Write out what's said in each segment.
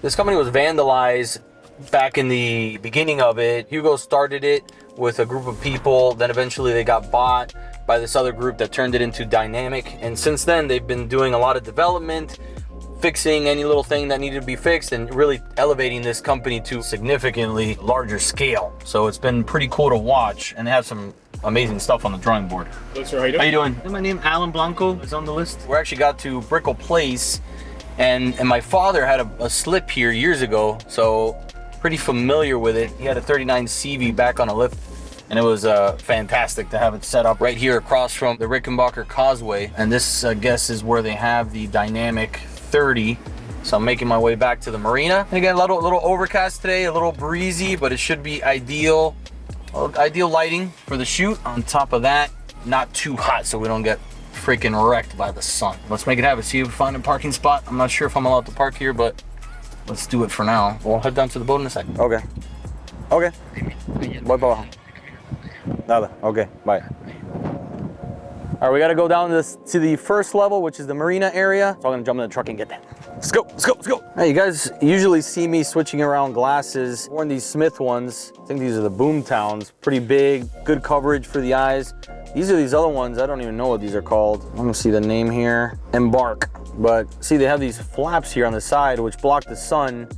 This company was vandalized back in the beginning of it. Hugo started it with a group of people, then eventually they got bought by this other group that turned it into Dynamic, and since then they've been doing a lot of development, fixing any little thing that needed to be fixed, and really elevating this company to significantly larger scale. So it's been pretty cool to watch, and they have some amazing stuff on the drawing board. Hello, sir. How you doing? My name Alan Blanco is on the list. We actually got to Brickell Place, and my father had a slip here years ago, so pretty familiar with it. He had a 39 CV back on a lift, and it was fantastic to have it set up right here across from the Rickenbacker Causeway. And this, I guess, is where they have the Dynamic 30. So I'm making my way back to the marina. And again, a little overcast today, a little breezy, but it should be ideal. Ideal lighting for the shoot. On top of that, not too hot so we don't get freaking wrecked by the sun. Let's make it happen. See if we find a parking spot. I'm not sure if I'm allowed to park here, but let's do it for now. We'll head down to the boat in a second. Okay. Okay. Voy para abajo. Nada. Okay. Bye. All right, we got to go down to the first level, which is the marina area. So I'm gonna jump in the truck and get there. Let's go. Let's go. Let's go. Hey, you guys usually see me switching around glasses. Wearing these Smith ones. I think these are the Boom Towns. Pretty big, good coverage for the eyes. These are these other ones. I don't even know what these are called. I'm gonna see the name here. Embark. But see, they have these flaps here on the side which block the sun,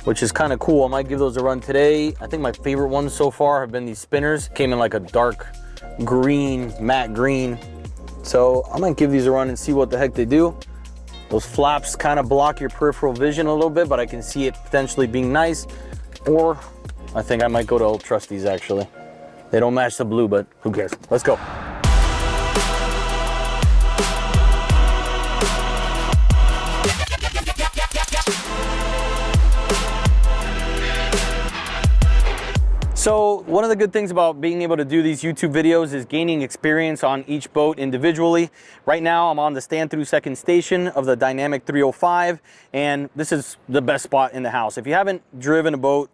which is kind of cool. I might give those a run today. I think my favorite ones so far have been these spinners. Came in like a dark green, matte green. So I might give these a run and see what the heck they do. Those flaps kind of block your peripheral vision a little bit, but I can see it potentially being nice. Or I think I might go to Old Trustees actually. They don't match the blue, but who cares? Let's go. So one of the good things about being able to do these YouTube videos is gaining experience on each boat individually. Right now I'm on the stand-through second station of the Dynamic 305, and this is the best spot in the house. If you haven't driven a boat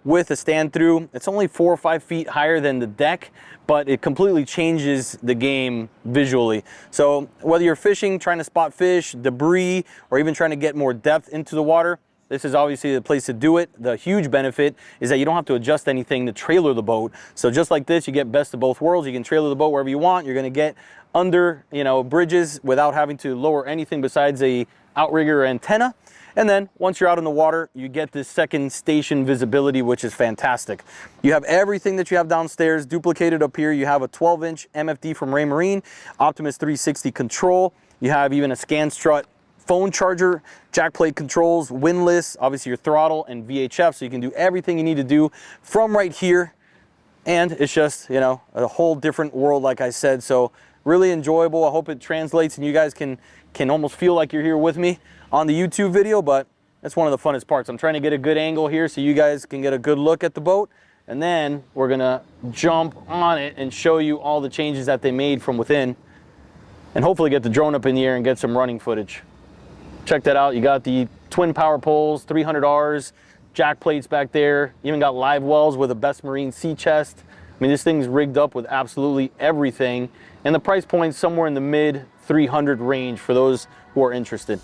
with a stand-through, it's only 4 or 5 feet higher than the deck, but it completely changes the game visually. So whether you're fishing, trying to spot fish, debris, or even trying to get more depth into the water, this is obviously the place to do it. The huge benefit is that you don't have to adjust anything to trailer the boat. So just like this, you get best of both worlds. You can trailer the boat wherever you want. You're gonna get under, bridges without having to lower anything besides a outrigger or antenna. And then once you're out in the water, you get this second station visibility, which is fantastic. You have everything that you have downstairs duplicated up here. You have a 12-inch MFD from Ray Marine, Optimus 360 control. You have even a scan strut phone charger, jack plate controls, windlass, obviously your throttle and VHF, so you can do everything you need to do from right here. And it's just, a whole different world, like I said. So really enjoyable. I hope it translates and you guys can almost feel like you're here with me on the YouTube video, but that's one of the funnest parts. I'm trying to get a good angle here so you guys can get a good look at the boat, and then we're gonna jump on it and show you all the changes that they made from within, and hopefully get the drone up in the air and get some running footage. Check that out. You got the twin power poles, 300Rs, jack plates back there. You even got live wells with a Best Marine sea chest. I mean, this thing's rigged up with absolutely everything, and the price point's somewhere in the mid 300 range for those who are interested.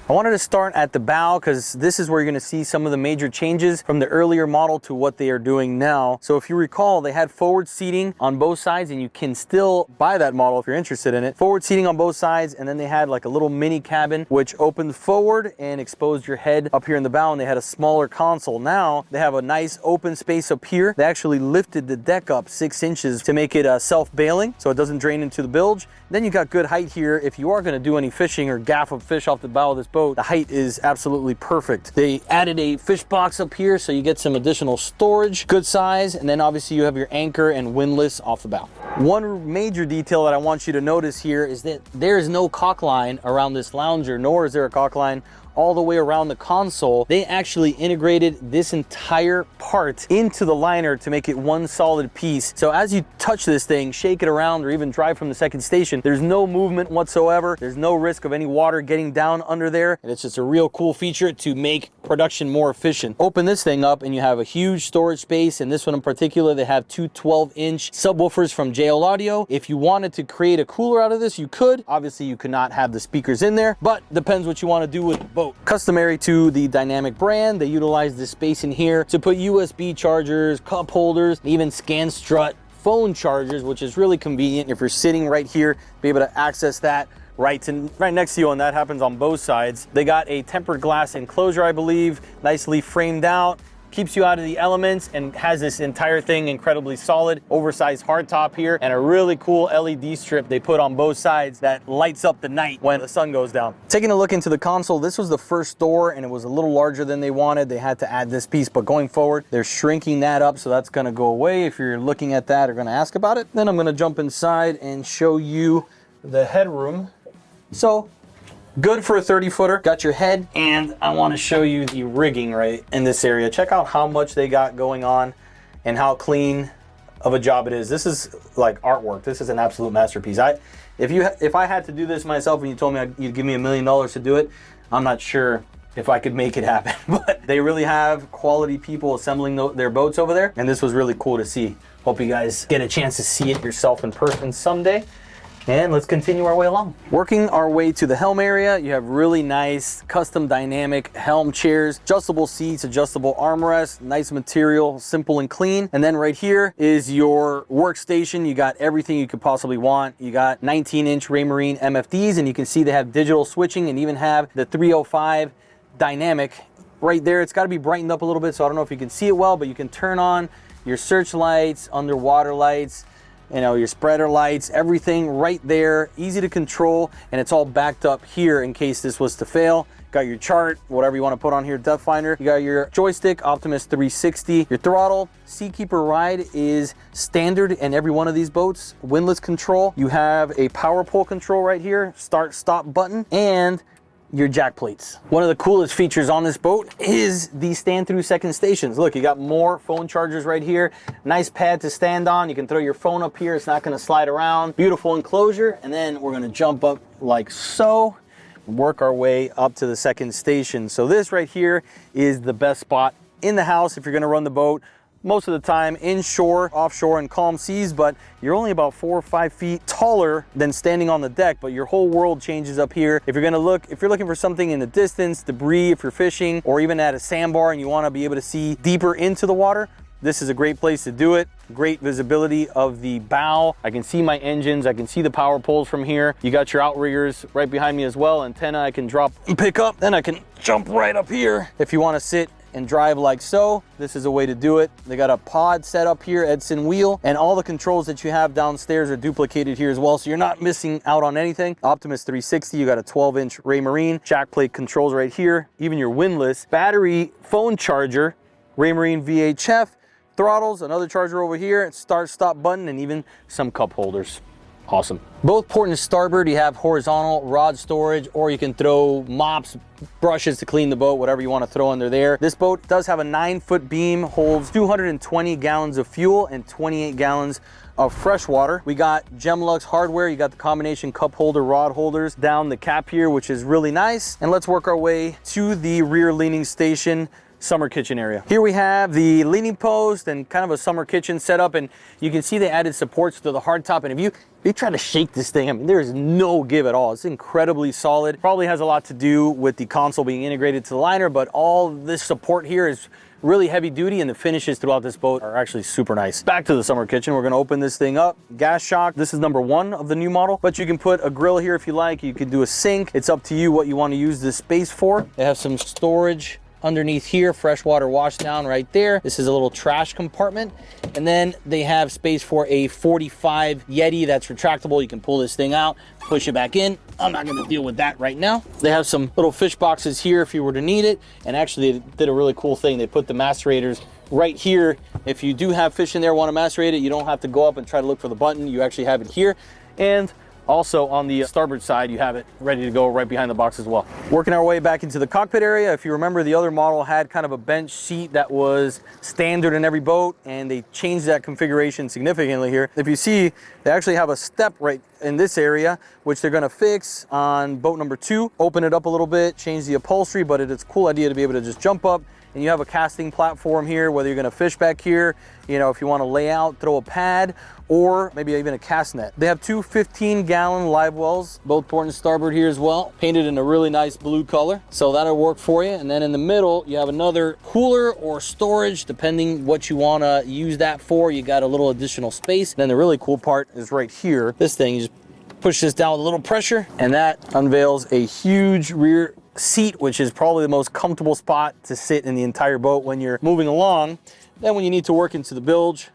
I wanted to start at the bow because this is where you're going to see some of the major changes from the earlier model to what they are doing now. So if you recall, they had forward seating on both sides, and you can still buy that model if you're interested in it. Forward seating on both sides, and then they had like a little mini cabin which opened forward and exposed your head up here in the bow, and they had a smaller console. Now they have a nice open space up here. They actually lifted the deck up 6 inches to make it self-bailing so it doesn't drain into the bilge. Then you got good height here. If you are going to do any fishing or gaff a fish off the bow of this boat, the height is absolutely perfect. They added a fish box up here so you get some additional storage, good size, and then obviously you have your anchor and windlass off the bow. One major detail that I want you to notice here is that there is no caulk line around this lounger, nor is there a caulk line all the way around the console, they actually integrated this entire part into the liner to make it one solid piece. So as you touch this thing, shake it around, or even drive from the second station, there's no movement whatsoever. There's no risk of any water getting down under there. And it's just a real cool feature to make production more efficient. Open this thing up and you have a huge storage space. And this one in particular, they have two 12-inch subwoofers from JL Audio. If you wanted to create a cooler out of this, you could. Obviously, you could not have the speakers in there, but depends what you want to do with the boat. Customary to the Dynamic brand, they utilize this space in here to put USB chargers, cup holders, even scan strut phone chargers, which is really convenient if you're sitting right here, be able to access that right next to you, and that happens on both sides. They got a tempered glass enclosure, I believe, nicely framed out, keeps you out of the elements, and has this entire thing incredibly solid, oversized hardtop here, and a really cool LED strip they put on both sides that lights up the night when the sun goes down. Taking a look into the console, this was the first door and it was a little larger than they wanted. They had to add this piece, but going forward, they're shrinking that up, so that's gonna go away. If you're looking at that or gonna ask about it, then I'm gonna jump inside and show you the headroom. So, good for a 30-footer. Got your head, and I want to show you the rigging right in this area. Check out how much they got going on and how clean of a job it is. This is like artwork. This is an absolute masterpiece. If I had to do this myself and you told me you'd give me $1 million to do it, I'm not sure if I could make it happen. But they really have quality people assembling their boats over there, and this was really cool to see. Hope you guys get a chance to see it yourself in person someday. And let's continue our way along. Working our way to the helm area, you have really nice custom dynamic helm chairs, adjustable seats, adjustable armrests, nice material, simple and clean. And then right here is your workstation. You got everything you could possibly want. You got 19-inch Raymarine MFDs, and you can see they have digital switching and even have the 305 dynamic right there. It's got to be brightened up a little bit, so I don't know if you can see it well, but you can turn on your search lights, underwater lights, you know, your spreader lights, everything right there, easy to control, and it's all backed up here in case this was to fail. Got your chart, whatever you want to put on here, depth finder. You got your joystick, Optimus 360. Your throttle, Seakeeper Ride is standard in every one of these boats. Windlass control. You have a power pole control right here, start stop button, and your jack plates. One of the coolest features on this boat is the stand through second stations. Look, you got more phone chargers right here. Nice pad to stand on. You can throw your phone up here. It's not gonna slide around. Beautiful enclosure. And then we're gonna jump up like so, work our way up to the second station. So this right here is the best spot in the house if you're gonna run the boat. Most of the time inshore, offshore, and calm seas, but you're only about 4 or 5 feet taller than standing on the deck, but your whole world changes up here. If you're looking for something in the distance, debris, if you're fishing, or even at a sandbar and you wanna be able to see deeper into the water, this is a great place to do it. Great visibility of the bow. I can see my engines, I can see the power poles from here. You got your outriggers right behind me as well. Antenna I can drop and pick up, then I can jump right up here. If you wanna sit and drive like so, this is a way to do it. They got a pod set up here, Edson wheel, and all the controls that you have downstairs are duplicated here as well, so you're not missing out on anything. Optimus 360, you got a 12-inch Raymarine, jack plate controls right here, even your windlass, battery phone charger, Raymarine VHF, throttles, another charger over here, start stop button, and even some cup holders. Awesome. Both port and starboard, you have horizontal rod storage, or you can throw mops, brushes to clean the boat, whatever you want to throw under there. This boat does have a 9-foot beam, holds 220 gallons of fuel and 28 gallons of fresh water. We got Gemlux hardware. You got the combination cup holder, rod holders down the cap here, which is really nice. And let's work our way to the rear leaning station summer kitchen area. Here we have the leaning post and kind of a summer kitchen setup, and you can see they added supports to the hardtop. And if you try to shake this thing, I mean, there is no give at all. It's incredibly solid. Probably has a lot to do with the console being integrated to the liner, but all this support here is really heavy duty, and the finishes throughout this boat are actually super nice. Back to the summer kitchen. We're gonna open this thing up. Gas shock. This is number 1 of the new model, but you can put a grill here if you like. You could do a sink. It's up to you what you want to use this space for. They have some storage underneath here, freshwater wash down right there. This is a little trash compartment. And then they have space for a 45 Yeti that's retractable. You can pull this thing out, push it back in. I'm not gonna deal with that right now. They have some little fish boxes here if you were to need it. And actually they did a really cool thing. They put the macerators right here. If you do have fish in there, want to macerate it, you don't have to go up and try to look for the button. You actually have it here. And Also on the starboard side, you have it ready to go right behind the box as well. Working our way back into the cockpit area. If you remember, the other model had kind of a bench seat that was standard in every boat, and they changed that configuration significantly here. If you see, they actually have a step right in this area, which they're gonna fix on boat number 2. Open it up a little bit, change the upholstery, but it's a cool idea to be able to just jump up, and you have a casting platform here, whether you're gonna fish back here, you know, if you wanna lay out, throw a pad, or maybe even a cast net. They have two 15-gallon live wells, both port and starboard here as well, painted in a really nice blue color. So that'll work for you. And then in the middle, you have another cooler or storage, depending what you wanna use that for. You got a little additional space. Then the really cool part is right here. This thing, you just push this down with a little pressure, and that unveils a huge rear seat, which is probably the most comfortable spot to sit in the entire boat when you're moving along. Then when you need to work into the bilge,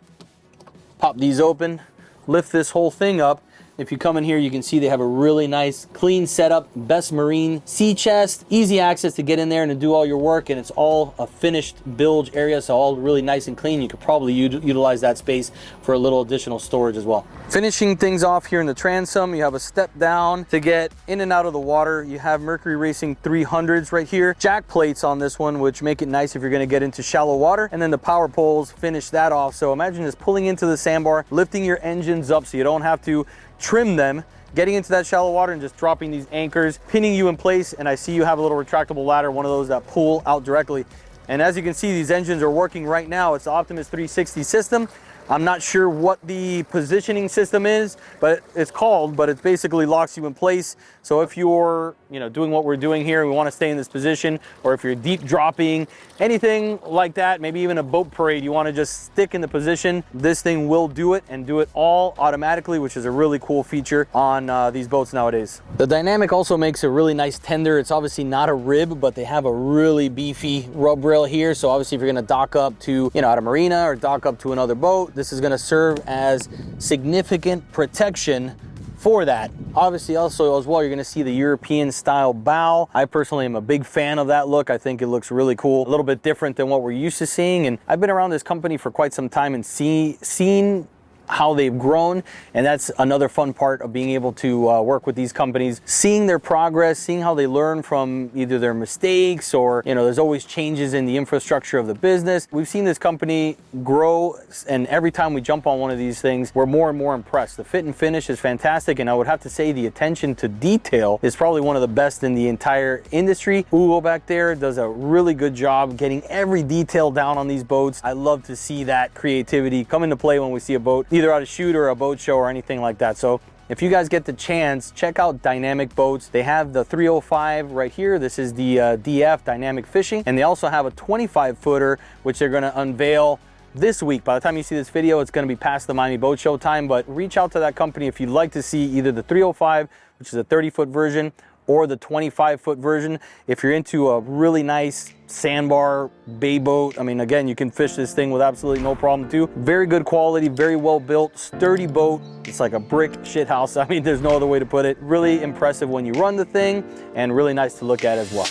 pop these open, lift this whole thing up. If you come in here, you can see they have a really nice, clean setup, best marine sea chest, easy access to get in there and to do all your work, and it's all a finished bilge area, so all really nice and clean. You could probably utilize that space for a little additional storage as well. Finishing things off here in the transom, you have a step down to get in and out of the water. You have Mercury Racing 300s right here. Jack plates on this one, which make it nice if you're gonna get into shallow water, and then the power poles finish that off. So imagine just pulling into the sandbar, lifting your engines up so you don't have to trim them, getting into that shallow water and just dropping these anchors, pinning you in place. And I see you have a little retractable ladder, one of those that pull out directly. And as you can see, these engines are working right now. It's the Optimus 360 system. I'm not sure what the positioning system is, but it's called, but it basically locks you in place. So if you're, you know, doing what we're doing here, we want to stay in this position, or if you're deep dropping, anything like that, maybe even a boat parade, you want to just stick in the position, this thing will do it and do it all automatically, which is a really cool feature on these boats nowadays. The Dynamic also makes a really nice tender. It's obviously not a rib, but they have a really beefy rub rail here. So obviously if you're going to dock up to, you know, at a marina or dock up to another boat, this is going to serve as significant protection for that. Obviously also as well, you're going to see the European style bow. I personally am a big fan of that look. I think it looks really cool, a little bit different than what we're used to seeing. And I've been around this company for quite some time and seen how they've grown, and that's another fun part of being able to work with these companies, seeing their progress, seeing how they learn from either their mistakes or, you know, there's always changes in the infrastructure of the business. We've seen this company grow, and every time we jump on one of these things, we're more and more impressed. The fit and finish is fantastic, and I would have to say the attention to detail is probably one of the best in the entire industry. Hugo back there does a really good job getting every detail down on these boats. I love to see that creativity come into play when we see a boat either at a shoot or a boat show or anything like that. So if you guys get the chance, check out Dynamic Boats. They have the 305 right here. This is the DF, Dynamic Fishing. And they also have a 25-footer, which they're gonna unveil this week. By the time you see this video, it's gonna be past the Miami Boat Show time, but reach out to that company if you'd like to see either the 305, which is a 30-foot version, or the 25-foot version. If you're into a really nice sandbar bay boat, I mean, again, you can fish this thing with absolutely no problem too. Very good quality, very well built, sturdy boat. It's like a brick shit house. I mean, there's no other way to put it. Really impressive when you run the thing, and really nice to look at as well.